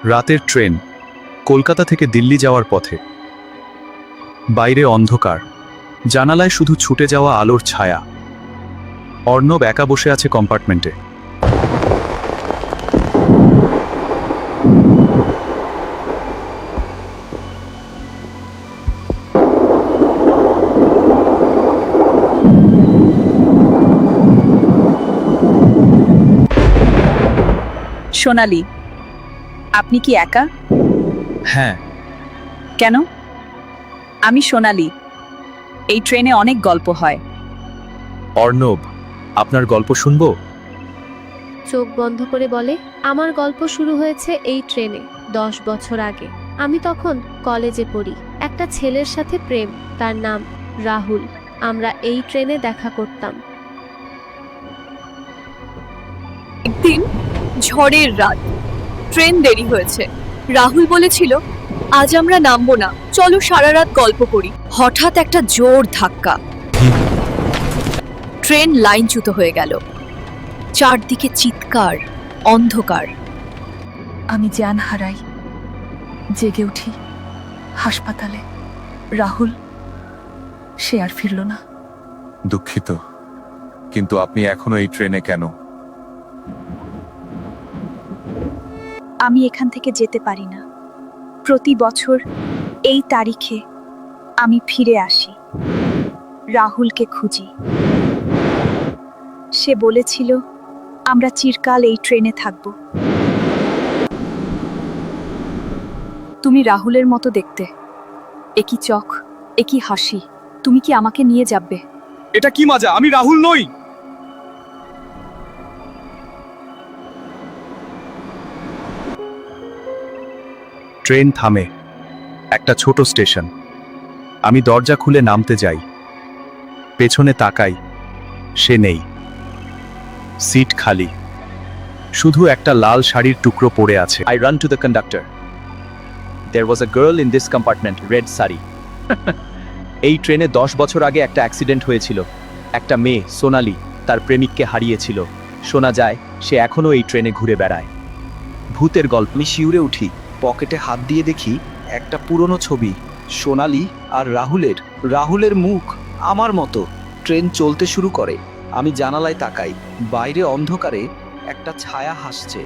রাতের ট্রেন কলকাতা থেকে দিল্লি যাওয়ার পথে। বাইরে অন্ধকার, জানালায় শুধু ছুটে যাওয়া আলোর ছায়া। অর্ণব একা বসে আছে কম্পার্টমেন্টে। সোনালি, আপনি কি একা? হ্যাঁ। কেন? আমি সোনালি। এই ট্রেনে অনেক গল্প হয়। অর্ণব, আপনার গল্প শুনবো? চোখ বন্ধ করে বলে, আমার গল্প শুরু হয়েছে এই ট্রেনে 10 বছর আগে। আমি তখন কলেজে পড়ি। একটা ছেলের সাথে প্রেম, তার নাম রাহুল। আমরা এই ট্রেনে দেখা করতাম। একদিন ঝড়ের রাত, ট্রেন দেরি হয়েছে। রাহুল বলেছিল, আজ আমরা নামবো না, চলো সারা রাত গল্প করি। হঠাৎ একটা জোর ধাক্কা, ট্রেন লাইনচ্যুত হয়ে গেল। চারদিকে চিৎকার, অন্ধকার। আমি জ্ঞান হারাই, জেগে উঠি হাসপাতালে। রাহুল, সে আর ফিরল না। দুঃখিত, কিন্তু আপনি এখনো এই ট্রেনে কেন? আমি এখান থেকে যেতে পারি না। প্রতি বছর এই তারিখে আমি ফিরে আসি, রাহুলকে খুঁজি। সে বলেছিল আমরা চিরকাল এই ট্রেনে থাকব। তুমি রাহুলের মতো দেখতে, একই চোখ, একই হাসি। তুমি কি আমাকে নিয়ে যাবে? এটা কি মজা? আমি রাহুল নই। ট্রেন থামে, একটা ছোট স্টেশন। আমি দরজা খুলে নামতে যাই, পেছনে তাকাই, সে নেই। সিট খালি, শুধু একটা লাল শাড়ির টুকরো পড়ে আছে। I run to the conductor. There was a girl in this compartment, red sari. এই ট্রেনে 10 বছর আগে একটা অ্যাক্সিডেন্ট হয়েছিল। একটা মেয়ে, সোনালি, তার প্রেমিককে হারিয়েছিল। শোনা যায় সে এখনো এই ট্রেনে ঘুরে বেড়ায়। ভূতের গল্প। আমি শিউরে উঠি, পকেটে হাত দিয়ে দেখি একটা পুরনো ছবি, সোনালি আর রাহুলের মুখ আমার মতো। ট্রেন চলতে শুরু করে, আমি জানালায় তাকাই। বাইরে অন্ধকারে একটা ছায়া হাসছে।